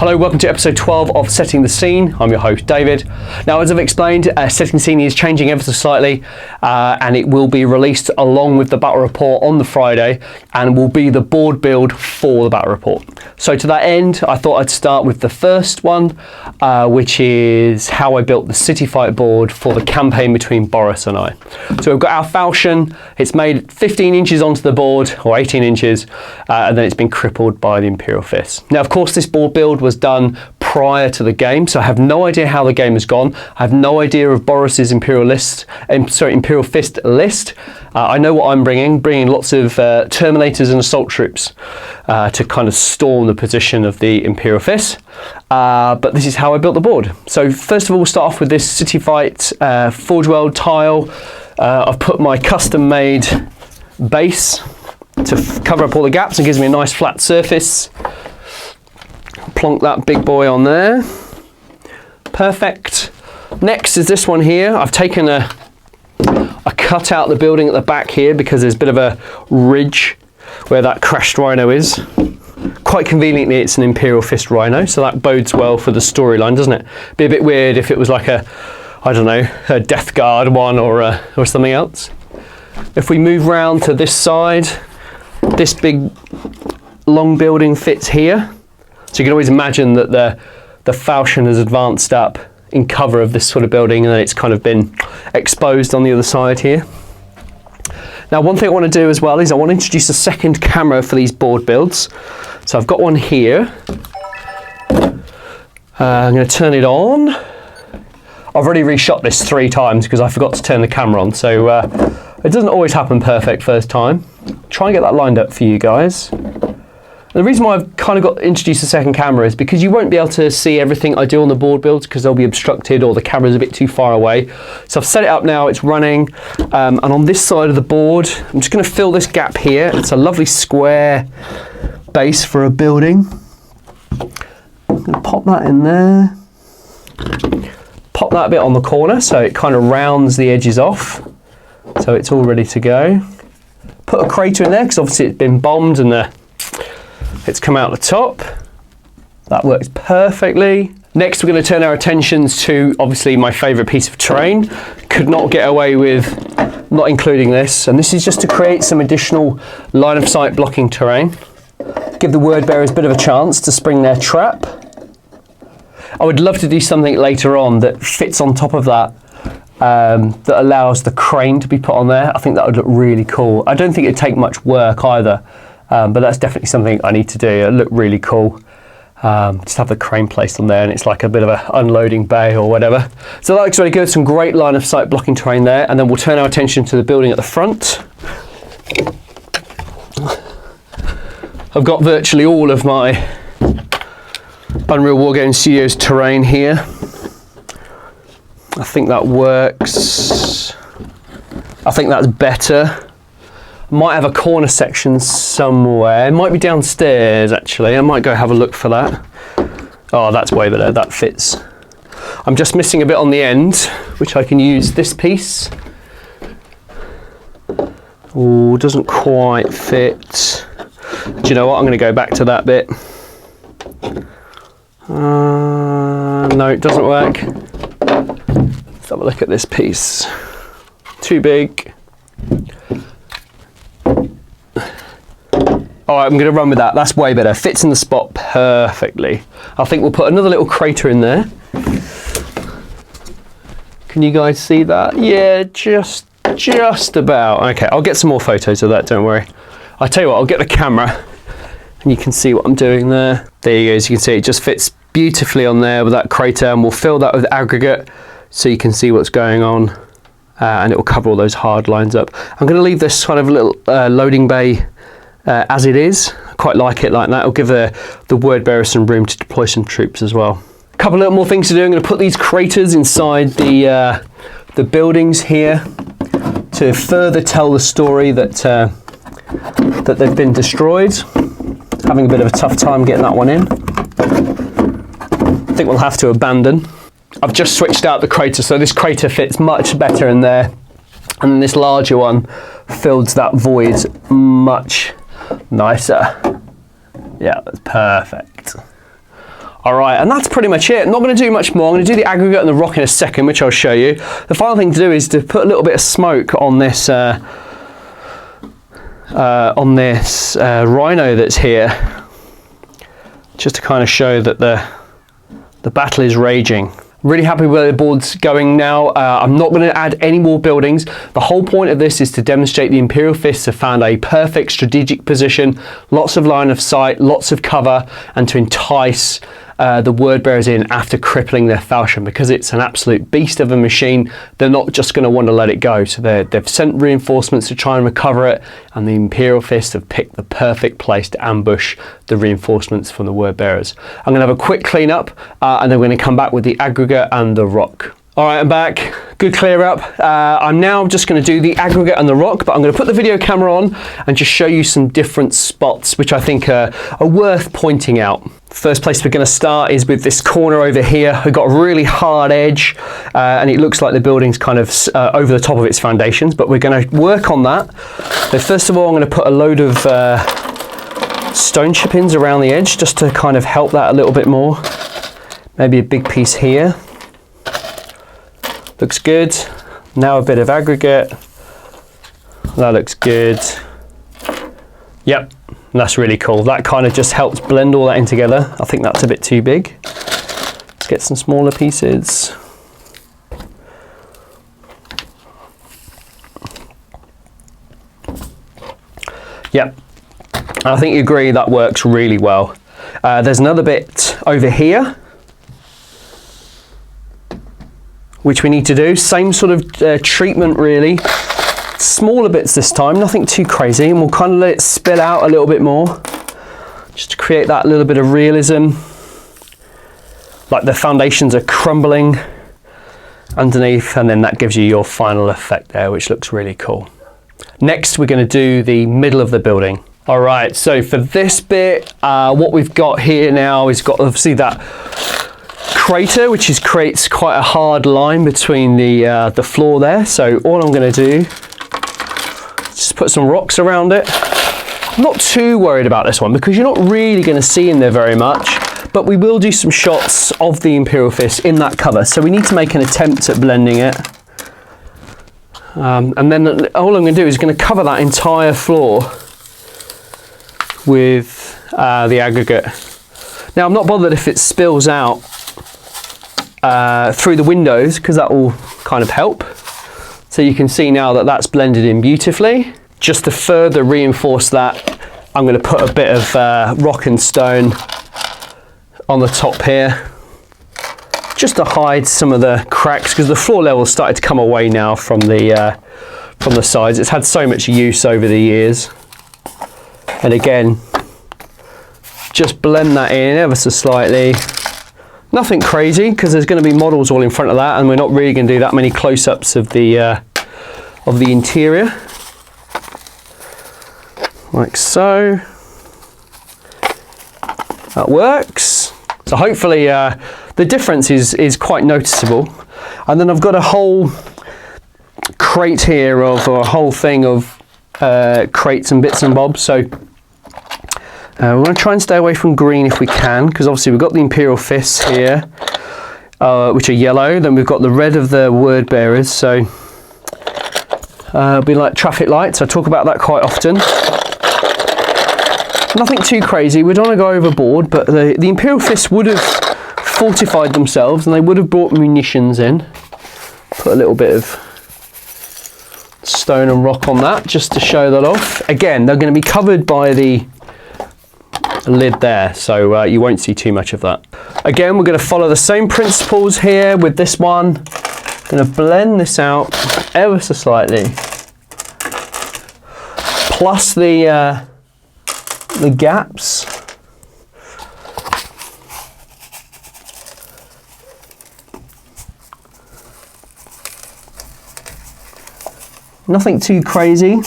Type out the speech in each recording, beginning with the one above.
Hello, welcome to episode 12 of Setting the Scene. I'm your host, David. Now, as I've explained, Setting the Scene is changing ever so slightly, and it will be released along with the battle report on the Friday, and will be the board build for the battle report. So to that end, I thought I'd start with the first one, which is how I built the City Fight board for the campaign between Boris and I. So we've got our falchion. It's made 15 inches onto the board, or 18 inches, and then it's been crippled by the Imperial Fist. Now, of course, this board build was done prior to the game, so I have no idea how the game has gone. I have no idea of Boris's Imperial Fist list. I know what I'm bringing lots of Terminators and Assault Troops to kind of storm the position of the Imperial Fist. But this is how I built the board. So first of all, we'll start off with this City Fight Forge World tile. I've put my custom-made base to cover up all the gaps and gives me a nice flat surface. Plonk that big boy on there. Perfect. Next is this one here. I've taken I cut out the building at the back here because there's a bit of a ridge where that crashed rhino is. Quite conveniently, it's an Imperial Fist rhino, so that bodes well for the storyline, doesn't it? Be a bit weird if it was like a Death Guard one or something else. If we move round to this side, this big long building fits here. So you can always imagine that the falchion has advanced up in cover of this sort of building, and then it's kind of been exposed on the other side here. Now, one thing I want to do as well is I want to introduce a second camera for these board builds. So I've got one here. I'm going to turn it on. I've already reshot this 3 times because I forgot to turn the camera on, so it doesn't always happen perfect first time. Try and get that lined up for you guys. The reason why I've kind of got introduced a second camera is because you won't be able to see everything I do on the board builds because they'll be obstructed or the camera's a bit too far away. So I've set it up now, it's running, and on this side of the board, I'm just going to fill this gap here. It's a lovely square base for a building. I'm going to pop that in there. Pop that bit on the corner so it kind of rounds the edges off. So it's all ready to go. Put a crater in there because obviously it's been bombed and it's come out the top. That works perfectly. Next, we're going to turn our attentions to obviously my favourite piece of terrain. Could not get away with not including this. And this is just to create some additional line of sight blocking terrain. Give the word bearers a bit of a chance to spring their trap. I would love to do something later on that fits on top of that, that allows the crane to be put on there. I think that would look really cool. I don't think it'd take much work either. But that's definitely something I need to do. It'll look really cool. Just have the crane placed on there and it's like a bit of an unloading bay or whatever. So that looks really good. Some great line of sight blocking terrain there. And then we'll turn our attention to the building at the front. I've got virtually all of my Unreal Wargaming Studios terrain here. I think that works. I think that's better. Might have a corner section somewhere. It might be downstairs actually. I might go have a look for that. Oh, that's way better. That fits. I'm just missing a bit on the end, which I can use this piece. Oh, doesn't quite fit. Do you know what? I'm going to go back to that bit. No, it doesn't work. Let's have a look at this piece. Too big. All right, I'm going to run with that. That's way better. Fits in the spot perfectly. I think we'll put another little crater in there. Can you guys see that? Yeah, just about. Okay, I'll get some more photos of that, don't worry. I'll tell you what, I'll get the camera and you can see what I'm doing there. There you go, as you can see, it just fits beautifully on there with that crater, and we'll fill that with aggregate so you can see what's going on, and it will cover all those hard lines up. I'm going to leave this kind of little loading bay as it is. I quite like it like that. It'll give the word bearer some room to deploy some troops as well. A couple little more things to do. I'm going to put these craters inside the buildings here to further tell the story that they've been destroyed. Having a bit of a tough time getting that one in. I think we'll have to abandon. I've just switched out the crater, so this crater fits much better in there, and this larger one fills that void much nicer. Yeah, that's perfect. All right, and that's pretty much it. I'm not going to do much more. I'm going to do the aggregate and the rock in a second, which I'll show you. The final thing to do is to put a little bit of smoke on this rhino that's here, just to kind of show that the battle is raging. Really happy where the board's going now. I'm not going to add any more buildings. The whole point of this is to demonstrate the Imperial Fists have found a perfect strategic position, lots of line of sight, lots of cover, and to entice the word bearers in after crippling their falchion. Because it's an absolute beast of a machine, they're not just going to want to let it go. So they've sent reinforcements to try and recover it, and the Imperial Fists have picked the perfect place to ambush the reinforcements from the word bearers. I'm going to have a quick clean up, and then we're going to come back with the aggregate and the rock. All right, I'm back. Good clear up. I'm now just going to do the aggregate and the rock, but I'm going to put the video camera on and just show you some different spots which I think are worth pointing out. First place we're going to start is with this corner over here. We've got a really hard edge, and it looks like the building's kind of over the top of its foundations, but we're going to work on that. So first of all, I'm going to put a load of stone chip-ins around the edge just to kind of help that a little bit more. Maybe a big piece here. Looks good. Now a bit of aggregate. That looks good. Yep, that's really cool. That kind of just helps blend all that in together. I think that's a bit too big. Let's get some smaller pieces. Yep, I think you agree that works really well. There's another bit over here which we need to do. Same sort of treatment really. Smaller bits this time, nothing too crazy, and we'll kind of let it spill out a little bit more, just to create that little bit of realism. Like the foundations are crumbling underneath, and then that gives you your final effect there, which looks really cool. Next, we're going to do the middle of the building. All right, so for this bit, what we've got here now is got obviously that crater, which creates quite a hard line between the floor there. So all I'm going to do is just put some rocks around it. I'm not too worried about this one because you're not really going to see in there very much, but we will do some shots of the Imperial Fist in that cover. So we need to make an attempt at blending it. And then all I'm going to do is going to cover that entire floor with the aggregate. Now I'm not bothered if it spills out through the windows, because that will kind of help. So you can see now that that's blended in beautifully. Just to further reinforce that, I'm going to put a bit of rock and stone on the top here, just to hide some of the cracks, because the floor level started to come away now from the sides. It's had so much use over the years. And again, just blend that in ever so slightly. Nothing crazy, because there's going to be models all in front of that, and we're not really going to do that many close-ups of the interior. Like so. That works. So hopefully the difference is quite noticeable. And then I've got a whole crate here or a whole thing of crates and bits and bobs. So we're going to try and stay away from green if we can, because obviously we've got the Imperial Fists here, which are yellow. Then we've got the red of the word bearers, so it'll be like traffic lights. I talk about that quite often. Nothing too crazy. We don't want to go overboard, but the Imperial Fists would have fortified themselves, and they would have brought munitions in. Put a little bit of stone and rock on that, just to show that off. Again, they're going to be covered by the lid there, so you won't see too much of that. Again, we're going to follow the same principles here with this one. Going to blend this out ever so slightly, plus the gaps. Nothing too crazy.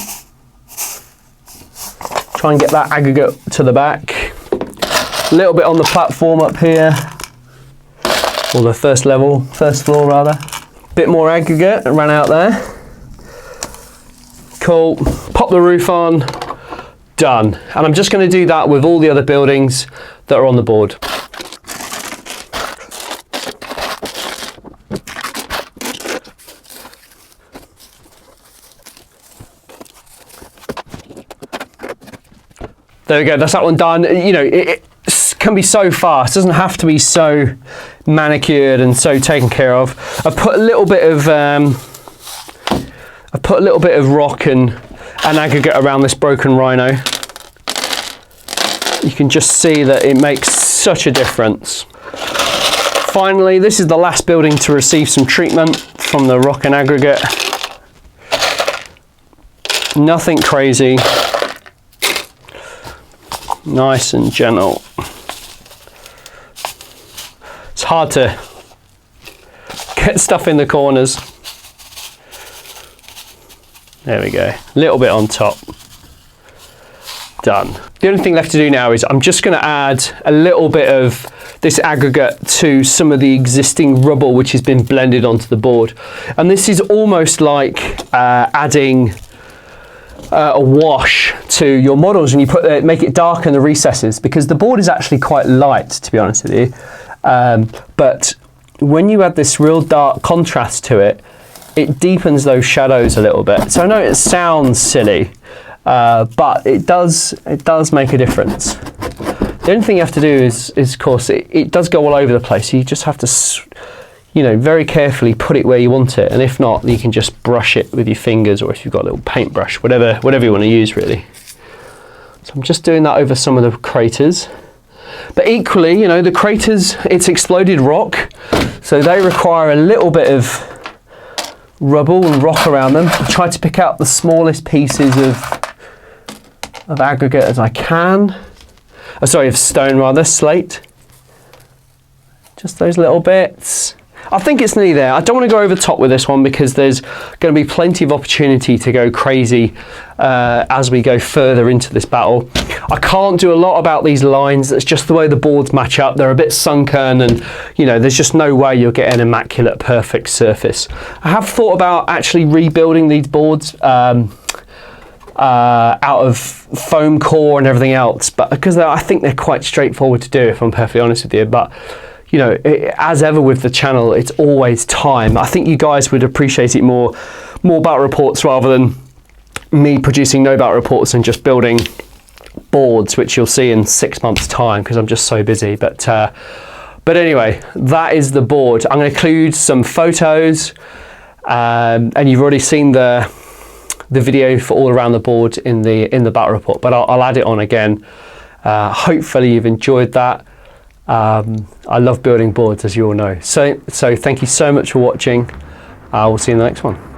Try and get that aggregate to the back. A little bit on the platform up here, or the first floor rather. Bit more aggregate that ran out there. Cool. Pop the roof on. Done. And I'm just going to do that with all the other buildings that are on the board. there we go, that's that one done. You know, it can be so fast, it doesn't have to be so manicured and so taken care of. I put a little bit of rock and aggregate around this broken rhino. You can just see that it makes such a difference. Finally, this is the last building to receive some treatment from the rock and aggregate. Nothing crazy. Nice and gentle. It's hard to get stuff in the corners. There we go, a little bit on top. Done. The only thing left to do now is I'm just going to add a little bit of this aggregate to some of the existing rubble which has been blended onto the board. And this is almost like adding a wash to your models, and you make it dark in the recesses, because the board is actually quite light, to be honest with you. But when you add this real dark contrast to it, it deepens those shadows a little bit. So I know it sounds silly, but it does make a difference. The only thing you have to do is of course, it does go all over the place. So you just have to, you know, very carefully put it where you want it. And if not, you can just brush it with your fingers, or if you've got a little paintbrush, whatever you want to use really. So I'm just doing that over some of the craters. But equally, you know, the craters, it's exploded rock, so they require a little bit of rubble and rock around them. I try to pick out the smallest pieces of aggregate as I can. Oh, sorry, of stone rather, slate. Just those little bits. I think it's nearly there. I don't want to go over the top with this one because there's going to be plenty of opportunity to go crazy as we go further into this battle. I can't do a lot about these lines. That's just the way the boards match up. They're a bit sunken, and you know, there's just no way you'll get an immaculate, perfect surface. I have thought about actually rebuilding these boards out of foam core and everything else, but because I think they're quite straightforward to do, if I'm perfectly honest with you. But you know, as ever with the channel, it's always time. I think you guys would appreciate it more battle reports rather than me producing no battle reports and just building boards, which you'll see in 6 months' time because I'm just so busy. But anyway, that is the board. I'm going to include some photos, and you've already seen the video for all around the board in the battle report, but I'll add it on again. Hopefully you've enjoyed that. I love building boards, as you all know. So thank you so much for watching. We'll see you in the next one.